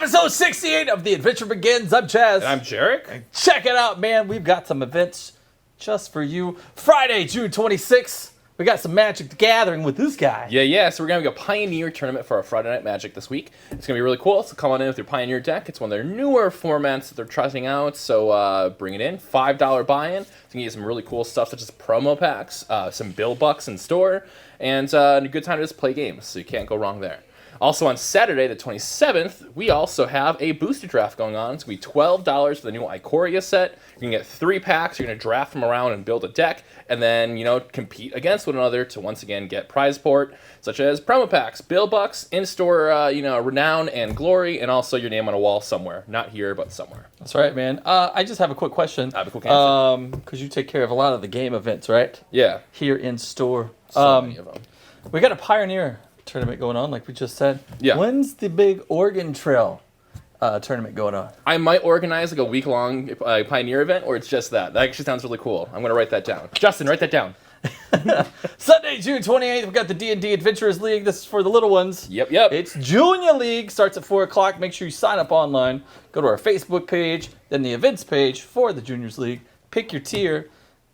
Episode 68 of The Adventure Begins. I'm Chaz. And I'm Jarek. Check it out, man. We've got some events just for you. Friday, June 26th, we got some Magic the Gathering with this guy. Yeah. So we're going to have a Pioneer tournament for our Friday Night Magic this week. It's going to be really cool. So come on in with your Pioneer deck. It's one of their newer formats that they're trying out. So bring it in. $5 buy-in. So you can get some really cool stuff such as promo packs, some bill bucks in store, and a good time to just play games. So you can't go wrong there. Also on Saturday, the 27th, we also have a booster draft going on. It's going to be $12 for the new Ikoria set. You can get 3 packs. You're going to draft them around and build a deck. And then, compete against one another to once again get prize support, such as promo packs, bill bucks, in-store, renown and glory, and also your name on a wall somewhere. Not here, but somewhere. That's right, man. I just have a quick question. I have a quick answer. Because you take care of a lot of the game events, right? Yeah. Here in store. So many of them. We got a Pioneer tournament going on, like we just said. Yeah. When's the big Oregon Trail tournament going on? I might organize like a week-long Pioneer event, or it's just that. That actually sounds really cool. I'm going to write that down. Justin, write that down. Sunday, June 28th, we've got the D&D Adventurers League. This is for the little ones. Yep. It's Junior League. Starts at 4 o'clock. Make sure you sign up online. Go to our Facebook page, then the events page for the Juniors League. Pick your tier.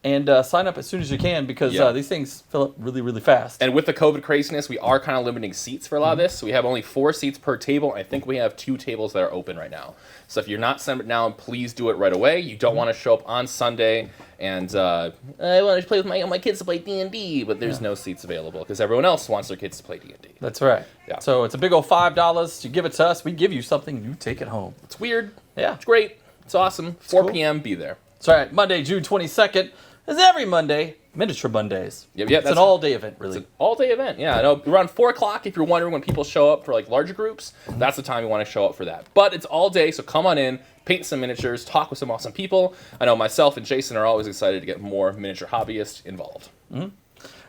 And sign up as soon as you can because these things fill up really, really fast. And with the COVID craziness, we are kind of limiting seats for a lot of this. So we have only 4 seats per table. I think we have 2 tables that are open right now. So if you're not signed up now, please do it right away. You don't want to show up on Sunday and I want to play with my kids to play D&D, but there's no seats available because everyone else wants their kids to play D&D. That's right. Yeah. So it's a big old $5. You give it to us, we give you something, you take it home. It's weird. Yeah. It's great. It's awesome. 4 cool. p.m. Be there. That's right. Monday, June 22nd. Is every Monday, Miniature Mondays. Yep, it's an all-day event, really. It's an all-day event, yeah. I know around 4 o'clock, if you're wondering when people show up for like larger groups, that's the time you want to show up for that. But it's all day, so come on in, paint some miniatures, talk with some awesome people. I know myself and Jason are always excited to get more miniature hobbyists involved. Mm-hmm.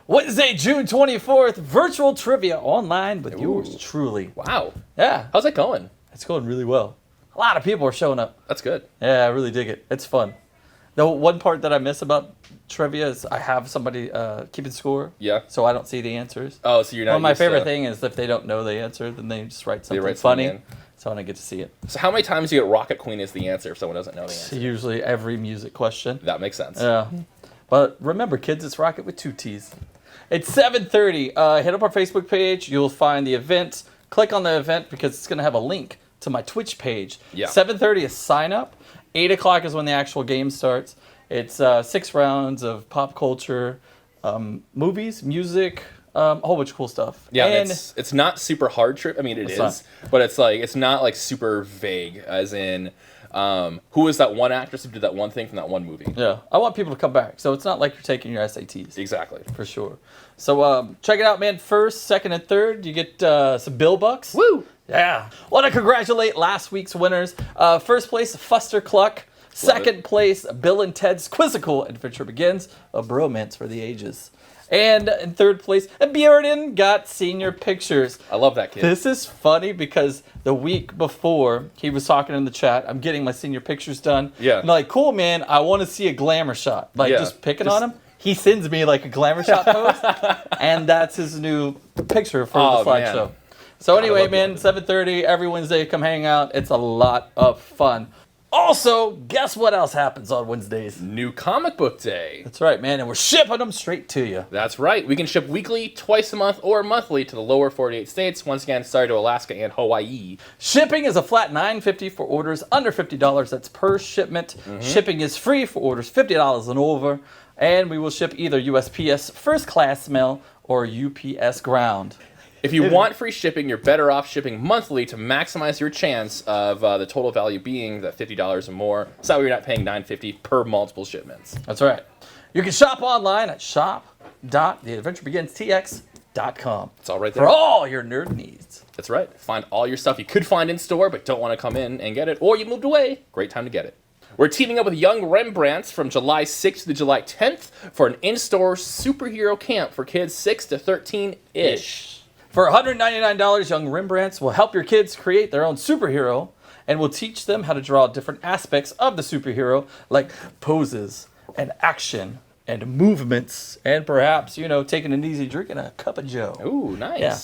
Wednesday, June 24th, virtual trivia online with yours truly. Wow. Yeah. How's that going? It's going really well. A lot of people are showing up. That's good. Yeah, I really dig it. It's fun. The one part that I miss about trivia is I have somebody keeping score. Yeah. So I don't see the answers. Oh, so you're not. Well, my favorite thing is if they don't know the answer, then they just write something funny. So I get to see it. So how many times do you get Rocket Queen as the answer if someone doesn't know the answer? Usually every music question. That makes sense. Yeah. But remember, kids, it's Rocket with 2 T's. It's 7:30. Hit up our Facebook page. You'll find the event. Click on the event because it's going to have a link to my Twitch page. Yeah. 7:30 is sign up. 8 o'clock is when the actual game starts. It's 6 rounds of pop culture, movies, music, a whole bunch of cool stuff. Yeah, and it's not super hard trip. I mean, it is, but it's not like super vague. As in, who is that one actress who did that one thing from that one movie? Yeah, I want people to come back, so it's not like you're taking your SATs. Exactly, for sure. So check it out, man. First, second, and third, you get some bill bucks. Woo! Yeah. Want to congratulate last week's winners. First place, Fuster Cluck. Second place, Bill and Ted's Quizzical Adventure Begins, a bromance for the ages. And in third place, Bjorn got senior pictures. I love that kid. This is funny because the week before, he was talking in the chat, I'm getting my senior pictures done. Yeah. I'm like, cool, man, I want to see a glamour shot. Just picking on him. He sends me like a glamour shot post, and that's his new picture for the slideshow. So anyway, man, 7:30 every Wednesday, come hang out. It's a lot of fun. Also, guess what else happens on Wednesdays? New Comic Book Day. That's right, man, and we're shipping them straight to you. That's right. We can ship weekly, twice a month, or monthly to the lower 48 states. Once again, sorry to Alaska and Hawaii. Shipping is a flat $9.50 for orders under $50. That's per shipment. Shipping is free for orders $50 and over. And we will ship either USPS first class mail or UPS ground. If you want free shipping, you're better off shipping monthly to maximize your chance of the total value being that $50 or more. So that way you're not paying $9.50 per multiple shipments. That's right. You can shop online at shop.theadventurebeginstx.com. It's all right there. For all your nerd needs. That's right. Find all your stuff you could find in store but don't want to come in and get it, or you moved away. Great time to get it. We're teaming up with Young Rembrandts from July 6th to July 10th for an in-store superhero camp for kids 6 to 13-ish. For $199, Young Rembrandts will help your kids create their own superhero and will teach them how to draw different aspects of the superhero, like poses and action and movements, and perhaps, taking an easy drink and a cup of joe. Ooh, nice. Yeah.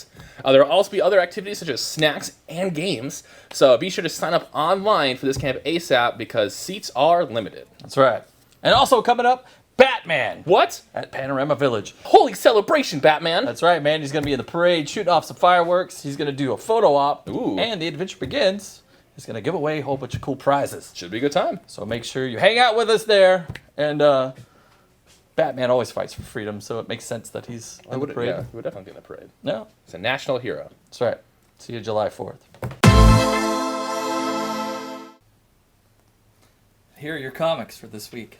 There will also be other activities such as snacks and games, so be sure to sign up online for this camp ASAP because seats are limited. That's right. And also coming up, Batman. What? At Panorama Village. Holy celebration, Batman. That's right, man. He's going to be in the parade shooting off some fireworks. He's going to do a photo op. Ooh. And the adventure begins. He's going to give away a whole bunch of cool prizes. Should be a good time. So make sure you hang out with us there. And Batman always fights for freedom, so it makes sense that he's in the parade. Yeah, he would definitely be in the parade. No. He's a national hero. That's right. See you July 4th. Here are your comics for this week.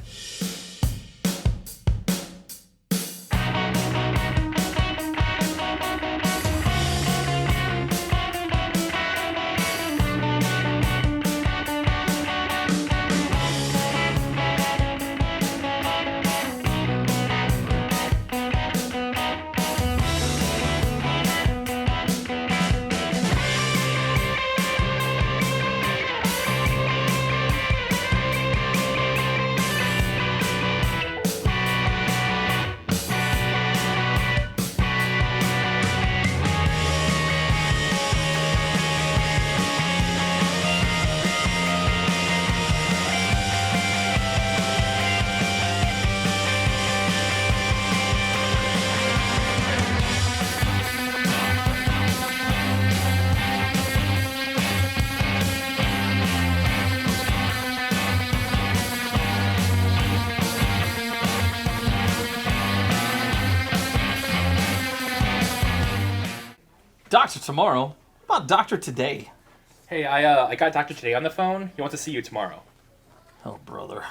Doctor tomorrow? What about Doctor today? Hey, I got Dr. Today on the phone. He wants to see you tomorrow. Oh, brother.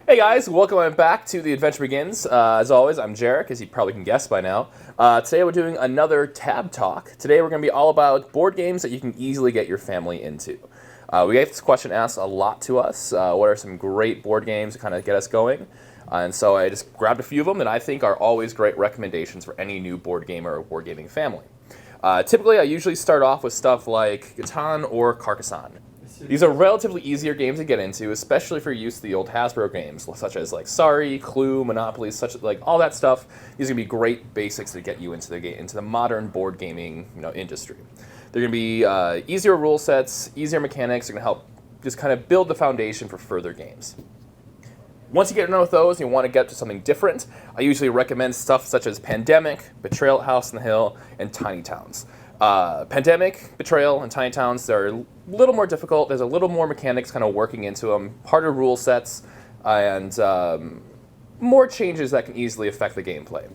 Hey guys, welcome back to The Adventure Begins. As always, I'm Jarek, as you probably can guess by now. Today we're doing another Tab Talk. Today we're going to be all about board games that you can easily get your family into. We get this question asked a lot to us. What are some great board games to kind of get us going? And so I just grabbed a few of them that I think are always great recommendations for any new board gamer or board gaming family. Typically, I usually start off with stuff like Catan or Carcassonne. These are relatively easier games to get into, especially if you're used to the old Hasbro games, such as like Sorry, Clue, Monopoly, such like all that stuff. These are gonna be great basics to get you into the game, into the modern board gaming industry. They're gonna be easier rule sets, easier mechanics. They're gonna help just kind of build the foundation for further games. Once you get to know those and you want to get to something different, I usually recommend stuff such as Pandemic, Betrayal at House on the Hill, and Tiny Towns. Pandemic, Betrayal, and Tiny Towns, they're a little more difficult. There's a little more mechanics kind of working into them, harder rule sets, and more changes that can easily affect the gameplay.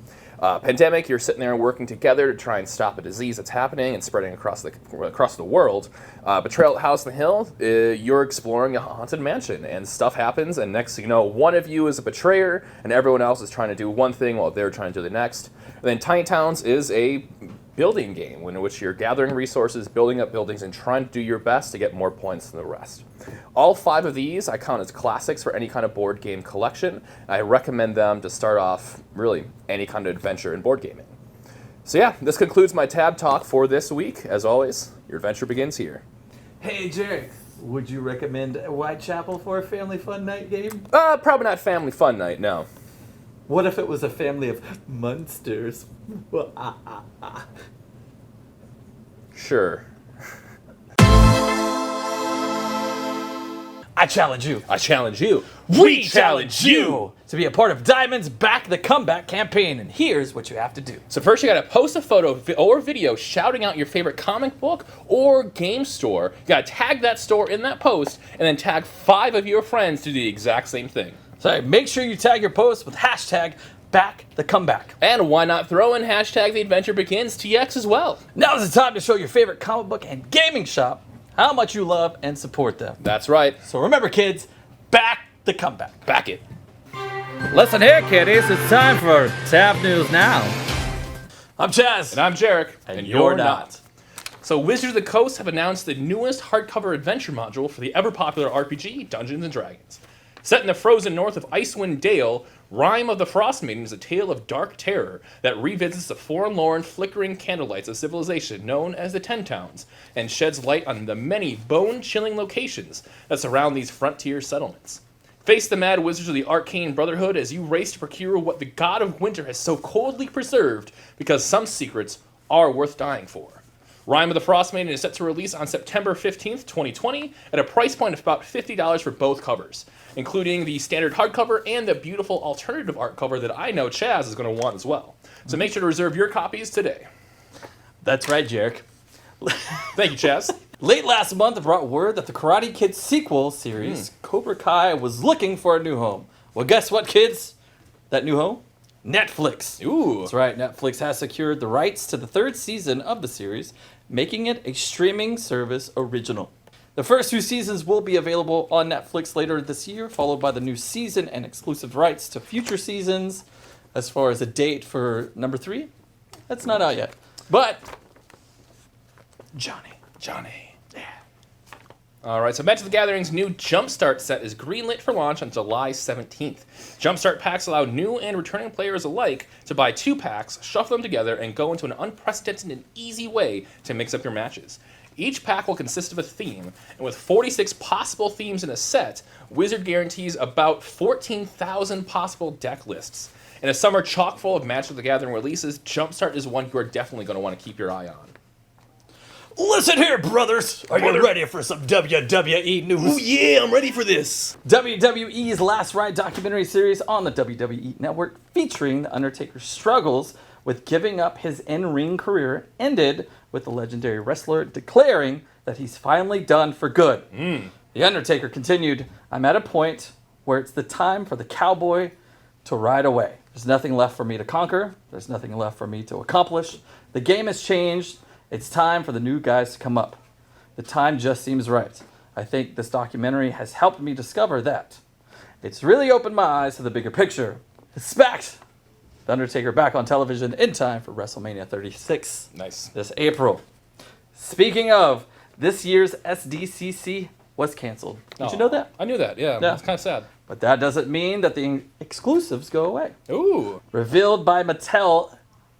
Pandemic, you're sitting there working together to try and stop a disease that's happening and spreading across the world. Betrayal at House on the Hill, you're exploring a haunted mansion and stuff happens, and next thing you know, one of you is a betrayer and everyone else is trying to do one thing while they're trying to do the next. And then Tiny Towns is a building game in which you're gathering resources, building up buildings, and trying to do your best to get more points than the rest. All 5 of these I count as classics for any kind of board game collection. I recommend them to start off really any kind of adventure in board gaming. So yeah, this concludes my Tab Talk for this week. As always, your adventure begins here. Hey, Jarek, would you recommend Whitechapel for a family fun night game? Probably not family fun night, no. What if it was a family of monsters? Sure. I challenge you. I challenge you. We challenge you to be a part of Diamond's Back the Comeback campaign, and here's what you have to do. So first you gotta post a photo or video shouting out your favorite comic book or game store. You gotta tag that store in that post, and then tag 5 of your friends to do the exact same thing. So make sure you tag your post with hashtag Back the Comeback. And why not throw in hashtag The Adventure Begins TX as well? Now's the time to show your favorite comic book and gaming shop how much you love and support them. That's right. So remember, kids, back the comeback. Back it. Listen here, kiddies. It's time for Tab News Now. I'm Chaz. And I'm Jarek. And you're not. So Wizards of the Coast have announced the newest hardcover adventure module for the ever-popular RPG Dungeons & Dragons. Set in the frozen north of Icewind Dale, Rime of the Frost Maiden is a tale of dark terror that revisits the forlorn, flickering candlelights of civilization known as the Ten Towns, and sheds light on the many bone-chilling locations that surround these frontier settlements. Face the mad wizards of the Arcane Brotherhood as you race to procure what the God of Winter has so coldly preserved, because some secrets are worth dying for. Rime of the Frost Maiden is set to release on September 15th, 2020, at a price point of about $50 for both covers, including the standard hardcover and the beautiful alternative art cover that I know Chaz is going to want as well. So make sure to reserve your copies today. That's right, Jarek. Thank you, Chaz. Late last month, it brought word that the Karate Kid sequel series, Cobra Kai, was looking for a new home. Well, guess what, kids? That new home? Netflix. Ooh. That's right. Netflix has secured the rights to the third season of the series, making it a streaming service original. The first 2 seasons will be available on Netflix later this year, followed by the new season and exclusive rights to future seasons. As far as a date for number 3, that's not out yet. But Johnny. Yeah. All right, so Magic the Gathering's new Jumpstart set is greenlit for launch on July 17th. Jumpstart packs allow new and returning players alike to buy 2 packs, shuffle them together, and go into an unprecedented and easy way to mix up your matches. Each pack will consist of a theme, and with 46 possible themes in a set, Wizard guarantees about 14,000 possible deck lists. In a summer chock full of Magic the Gathering releases, Jumpstart is one you are definitely going to want to keep your eye on. Listen here, brothers. Are you ready for some WWE news? Oh yeah, I'm ready for this. WWE's Last Ride documentary series on the WWE Network, featuring The Undertaker's struggles with giving up his in-ring career, ended with the legendary wrestler declaring that he's finally done for good. The Undertaker continued, "I'm at a point where it's the time for the cowboy to ride away. There's nothing left for me to conquer. There's nothing left for me to accomplish. The game has changed. It's time for the new guys to come up. The time just seems right. I think this documentary has helped me discover that. It's really opened my eyes to the bigger picture. Expect The Undertaker back on television in time for WrestleMania 36 Nice. this April." Speaking of, this year's SDCC was canceled. Did you know that? I knew that, yeah. It's kind of sad. But that doesn't mean that the exclusives go away. Ooh. Revealed by Mattel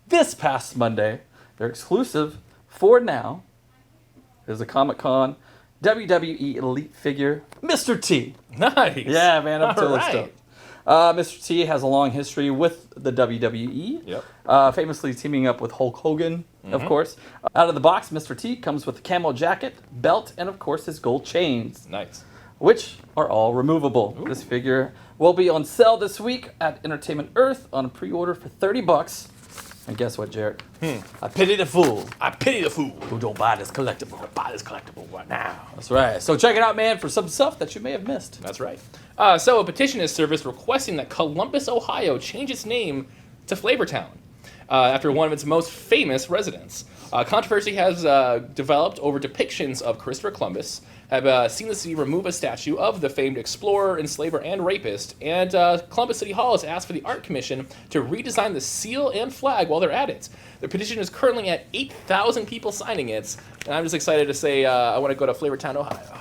this past Monday, their exclusive for now is a Comic-Con WWE Elite figure, Mr. T. Nice. Yeah, man, I'm totally right. stoked. Mr. T has a long history with the WWE, famously teaming up with Hulk Hogan, of course. Out of the box, Mr. T comes with a camo jacket, belt, and of course his gold chains, Nice. which are all removable. This figure will be on sale this week at Entertainment Earth on a pre-order for $30. And guess what, Jarek? I pity the fool I pity the fool. who don't buy this collectible. Buy this collectible right now. That's right. So check it out, man, for some stuff that you may have missed. That's right. So a petition is serviced requesting that Columbus, Ohio change its name to Flavortown after one of its most famous residents. Controversy has developed over depictions of Christopher Columbus, have seen the city remove a statue of the famed explorer, enslaver, and rapist, and Columbus City Hall has asked for the Art Commission to redesign the seal and flag while they're at it. The petition is currently at 8,000 people signing it, and I'm just excited to say I want to go to Flavortown, Ohio.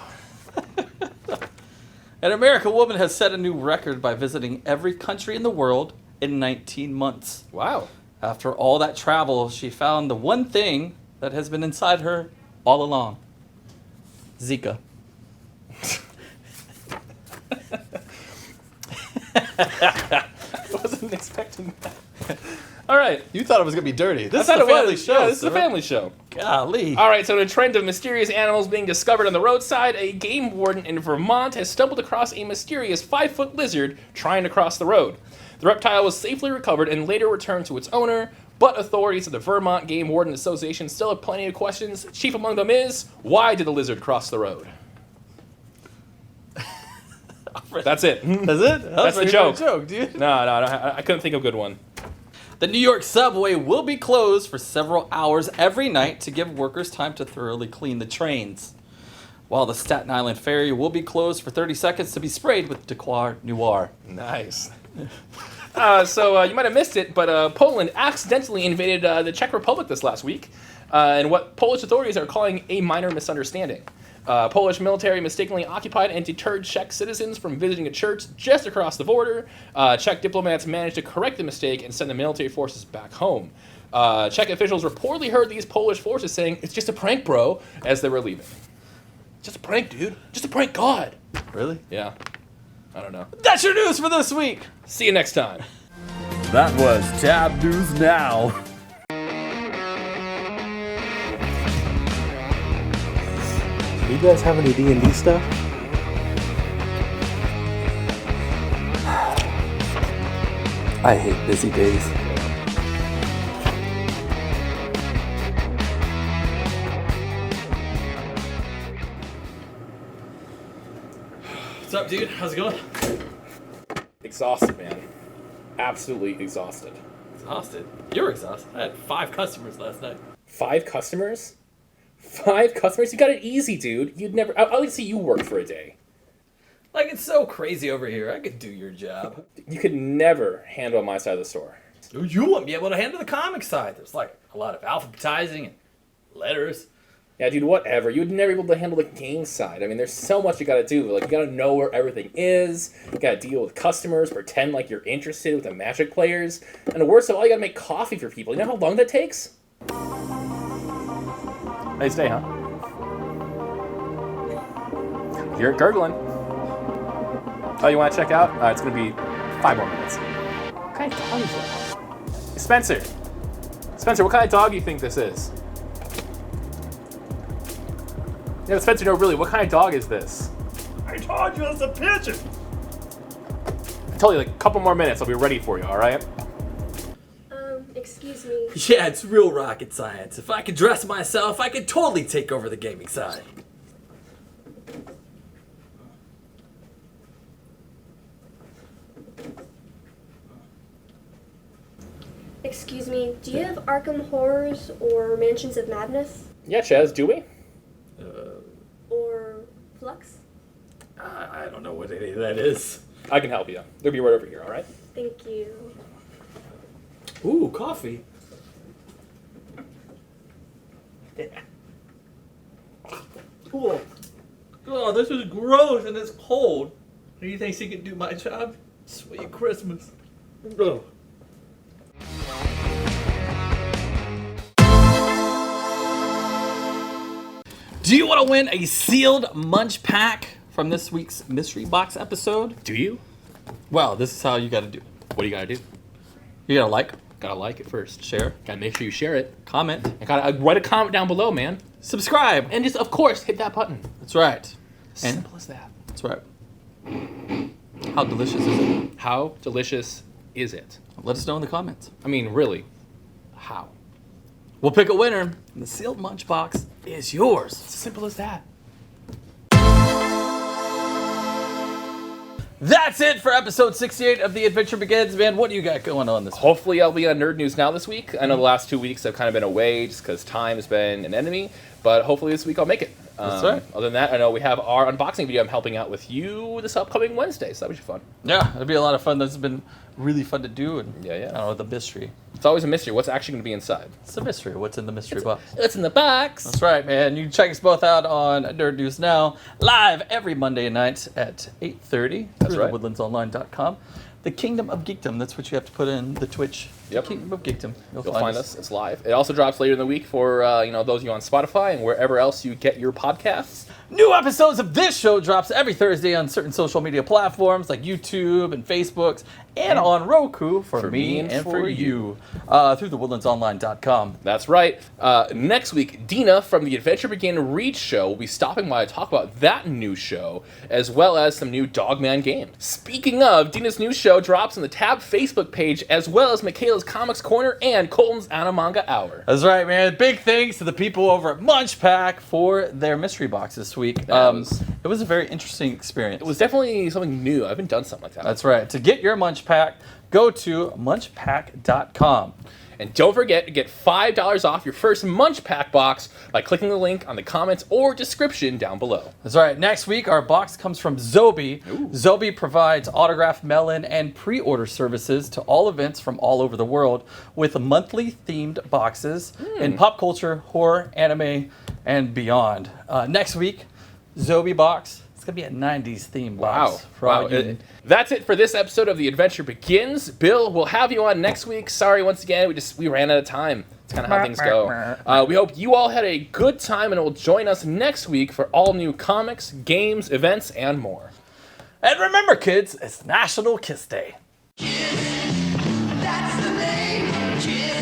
An American woman has set a new record by visiting every country in the world in 19 months. Wow. After all that travel, she found the one thing that has been inside her all along. Zika. I wasn't expecting that. All right. You thought it was going to be dirty. This I is thought a it family was. show. Yeah, this is a sir. family show. Golly. All right, so in a trend of mysterious animals being discovered on the roadside, a game warden in Vermont has stumbled across a mysterious 5-foot lizard trying to cross the road. The reptile was safely recovered and later returned to its owner, but authorities at the Vermont Game Warden Association still have plenty of questions. Chief among them is, why did the lizard cross the road? That's it. That's it? That's the joke. Dude. No, I couldn't think of a good one. The New York subway will be closed for several hours every night to give workers time to thoroughly clean the trains, while the Staten Island ferry will be closed for 30 seconds to be sprayed with Decor Noir. Nice. So you might have missed it, but Poland accidentally invaded the Czech Republic this last week, in what Polish authorities are calling a minor misunderstanding. Polish military mistakenly occupied and deterred Czech citizens from visiting a church just across the border. Czech diplomats managed to correct the mistake and send the military forces back home. Czech officials reportedly heard these Polish forces saying, "It's just a prank, bro," as they were leaving. Just a prank, dude. Just a prank, God. Really? Yeah. I don't know. That's your news for this week. See you next time. That was Tab News Now. Do you guys have any D&D stuff? I hate busy days. What's up, dude? How's it going? Exhausted, man. Absolutely exhausted. Exhausted? You're exhausted. I had 5 customers last night. 5 customers? 5 customers? You got it easy, dude. You'd never... I'll let see you work for a day. Like, it's so crazy over here. I could do your job. You could never handle my side of the store. You wouldn't be able to handle the comic side. There's like a lot of alphabetizing and letters. Yeah, dude, whatever. You'd never be able to handle the game side. I mean, there's so much you gotta do. Like, you gotta know where everything is. You gotta deal with customers, pretend like you're interested with the Magic players. And the worst of all, you gotta make coffee for people. You know how long that takes? Nice day, huh? You're gurgling. Oh, you wanna check out? It's gonna be 5 more minutes. What kind of dog is that? Spencer! Spencer, what kind of dog do you think this is? Yeah, Spencer, no, really, what kind of dog is this? I told you it's a pigeon. I told you, like, a couple more minutes, I'll be ready for you, alright? Excuse me. Yeah, it's real rocket science. If I could dress myself, I could totally take over the gaming side. Excuse me, do you have Arkham Horrors or Mansions of Madness? Yeah, Chaz, do we? Or Flux? I don't know what any of that is. I can help you. They'll be right over here, alright? Thank you. Ooh, coffee. Yeah. Cool. Oh, this is gross and it's cold. Do you think she can do my job? Sweet Christmas. Oh. Do you want to win a sealed Munchpak from this week's mystery box episode? Do you? Well, this is how you got to do it. What do you gotta do? You got to like, Gotta like it first. share, Gotta make sure you share it. comment, And gotta write a comment down below, man. subscribe. And just, of course, hit that button. That's right. And Simple as that. that's right. How delicious is it? How delicious is it? Let us know in the comments. I mean, really, how? We'll pick a winner, and the sealed Munchbox is yours. It's as simple as that. That's it for episode 68 of The Adventure Begins, man. What do you got going on this week? Hopefully I'll be on Nerd News Now this week. I know the last 2 weeks I've kind of been away just because time has been an enemy, but hopefully this week I'll make it. That's right. Other than that, I know we have our unboxing video I'm helping out with you this upcoming Wednesday, so that'll be fun. Yeah, it'll be a lot of fun. This has been really fun to do, and Yeah, yeah. I don't know, the mystery. It's always a mystery. What's actually going to be inside? It's a mystery. What's in the mystery box? It's in the box. That's right, man. You can check us both out on Nerd News Now, live every Monday night at 8:30 That's through right. thewoodlandsonline.com. The Kingdom of Geekdom. That's what you have to put in the Twitch. Yep. The Kingdom of Geekdom. You'll find us. It's live. It also drops later in the week for those of you on Spotify and wherever else you get your podcasts. New episodes of this show drops every Thursday on certain social media platforms like YouTube and Facebooks and on Roku for me and for you through thewoodlandsonline.com. That's right. Next week, Dina from the Adventure Begin Read Show will be stopping by to talk about that new show, as well as some new Dogman games. Speaking of, Dina's new show drops on the Tab Facebook page, as well as Michaela's Comics Corner and Colton's Anamanga Hour. That's right, man. Big thanks to the people over at Munchpak for their mystery box this week. It was a very interesting experience. It was definitely something new. I haven't done something like that. That's right. To get your Munchpak, go to munchpak.com. And don't forget to get $5 off your first Munchpak box by clicking the link on the comments or description down below. That's right. Next week, our box comes from Zobi. Ooh. Zobi provides autographed mail-in and pre-order services to all events from all over the world with monthly themed boxes in pop culture, horror, anime, and beyond. Next week, Zobi box. It's going to be a 90s themed box. For all you- That's it for this episode of The Adventure Begins. Bill, we'll have you on next week. Sorry once again, we ran out of time. It's kind of how things go. We hope you all had a good time and will join us next week for all new comics, games, events, and more. And remember, kids, it's National Kiss Day. That's the name. Kiss.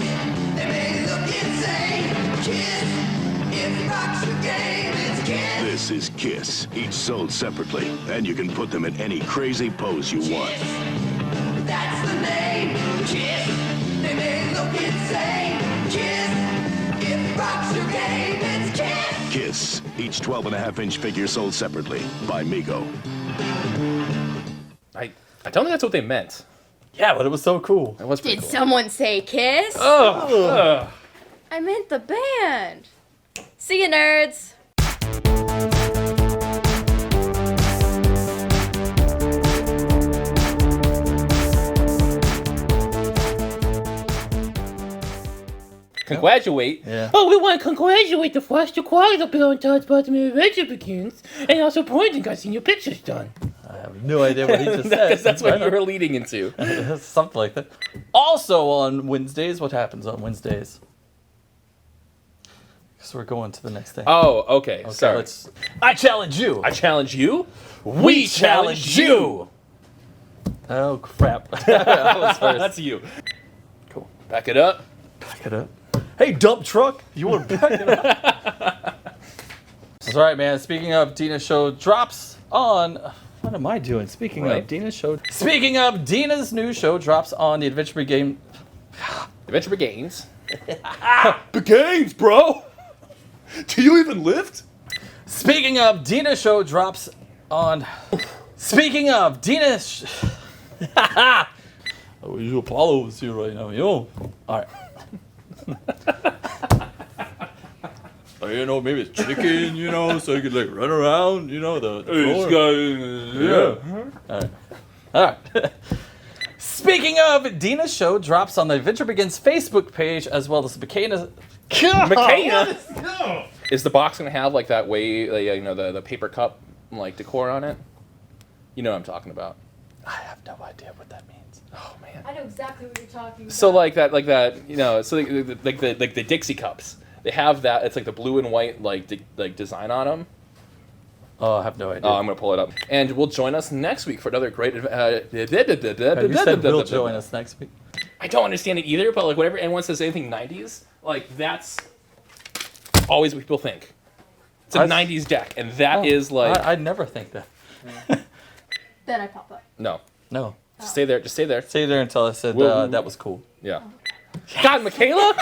They may look insane. Kiss. It rocks your game. It's Kiss. This is Kiss, each sold separately, and you can put them in any crazy pose you want. That's the name. Kiss. They may look insane. Kiss. It rocks your game. It's Kiss. Kiss, each 12.5-inch figure sold separately by Mego. I don't think that's what they meant. Yeah, but it was so cool. That was pretty Did cool. someone say Kiss? Ugh. I meant the band. See you, nerds. Congratulate. Yeah. Oh, we want to congratulate the Foster Choir up here on Todd's Bottom Adventure Begins, and also Pointing got senior pictures done. I have no idea what he just said. Because that's what you were leading into. Something like that. Also on Wednesdays, what happens on Wednesdays? So we're going to the next thing. Oh, okay. Sorry. I challenge you. I challenge you. We challenge you. Oh crap! That was first. That's you. Cool. Back it up. Back it up. Hey, dump truck, you want to back it up? That's all right, man. Speaking of, Dina's show drops on. What am I doing? Speaking of Dina's show. Speaking of, Dina's new show drops on the Adventure Game. Adventure Begins. Games, bro. Do you even lift? Speaking of, Dina's show drops on. Speaking of, Dina's. Oh, you Apollo is here right now, yo. All right. You know, maybe it's chicken, you know, so you could like run around, you know, the floor. Yeah. All right. Speaking of, Dina's show drops on the Adventure Begins Facebook page as well as Makena. Is the box gonna have like that way, like, you know, the paper cup like decor on it? You know what I'm talking about. I have no idea what that means. Oh man. I know exactly what you're talking about. So like that, you know, so like the Dixie cups. They have that. It's like the blue and white like design on them. Oh, I have no idea. Oh, I'm gonna pull it up, and we'll join us next week for another great. Have you said will join us next week? I don't understand it either, but like whenever anyone says anything 90s, like that's always what people think. It's a 90s deck, and that is like. I never think that. Then I pop up. No. Just Stay there. Just stay there. stay there until I said that was cool. Yeah. God, Michaela.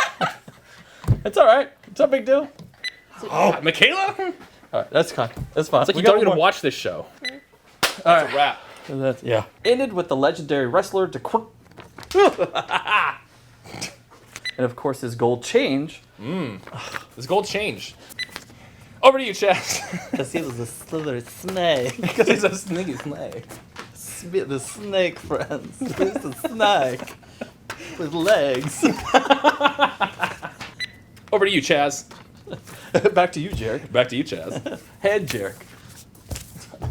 It's all right. It's no big deal. God, Michaela. All right, that's fine. That's fine. It's like We you don't got even one more. watch this show. All right. Wrap. Yeah. Ended with the legendary wrestler and of course his gold change. This gold change. Over to you, Chaz. Because he was a slithery snake. Because he's a sneaky snake. The snake friends. He's a snake with legs. Over to you, Chaz. Back to you, Jarek. Back to you, Chaz. Head Jarek.